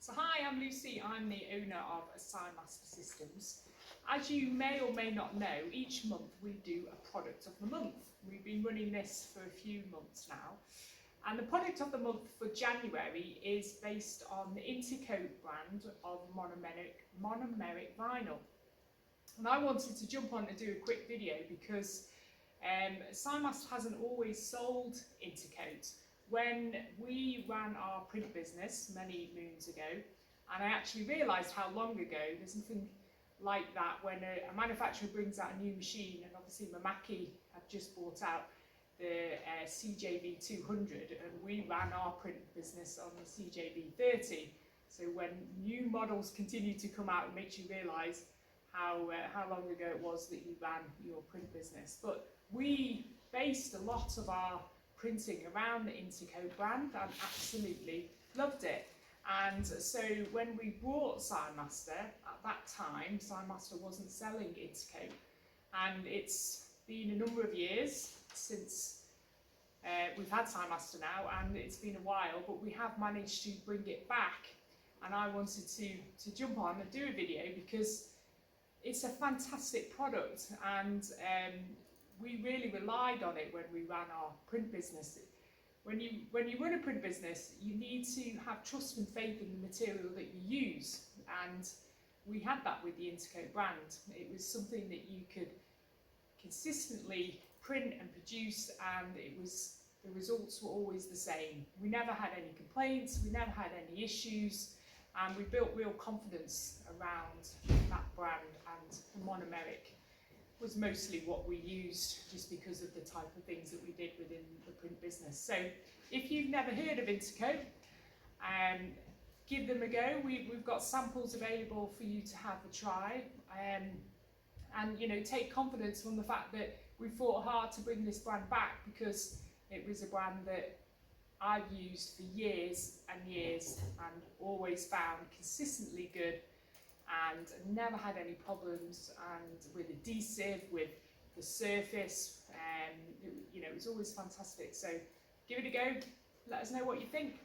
So hi, I'm Lucy, I'm the owner of Signmaster Systems. As you may or may not know, each month we do a product of the month. We've been running this for a few months now. And the product of the month for January is based on the Intercoat brand of monomeric vinyl. And I wanted to jump on and do a quick video because Signmaster hasn't always sold Intercoat. When we ran our print business many moons ago, and I actually realised how long ago, there's nothing like that when a manufacturer brings out a new machine, and obviously Mamaki have just bought out the CJV 200, and we ran our print business on the CJV 30. So when new models continue to come out, it makes you realise how long ago it was that you ran your print business. But we based a lot of our printing around the Intercoat brand and absolutely loved it. And so when we brought Signmaster, at that time Signmaster wasn't selling Intercoat, and it's been a number of years since we've had Signmaster now, and it's been a while, but we have managed to bring it back. And I wanted to jump on and do a video because it's a fantastic product, and we really relied on it when we ran our print business. When you run a print business, you need to have trust and faith in the material that you use, and we had that with the Intercoat brand. It was something that you could consistently print and produce, and the results were always the same. We never had any complaints, we never had any issues, and we built real confidence around that brand, and the monomeric was mostly what we used just because of the type of things that we did within the print business. So if you've never heard of Intercoat, give them a go. We've got samples available for you to have a try, and you know, take confidence from the fact that we fought hard to bring this brand back, because it was a brand that I've used for years and years and always found consistently good, and never had any problems, and with adhesive, with the surface, you know, it was always fantastic. So give it a go, let us know what you think.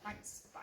Thanks, bye.